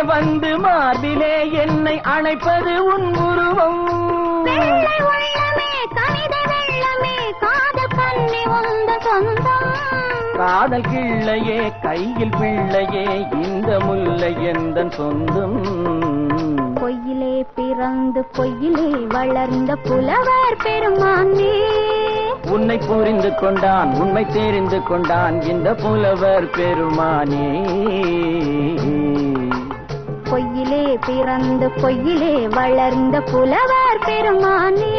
வந்து மார்பிலே என்னை அணைப்பது உன் உருவம். வெள்ளை உள்ளமே கனித வெள்ளமே காதல் கண்ணி உந்த சொந்தம். காதல் கிள்ளையே கையில் பிள்ளையே இந்த முல்லை எந்தன் சொந்தம். பொய்யிலே பிறந்து பொய்யிலே வளர்ந்த புலவர் பெருமானே. உன்னை புரிந்து கொண்டான் உண்மை தெரிந்து கொண்டான் இந்த புலவர் பெருமானே. பொய்யிலே பிறந்து பொய்யிலே வளர்ந்த புலவர் பெருமானே.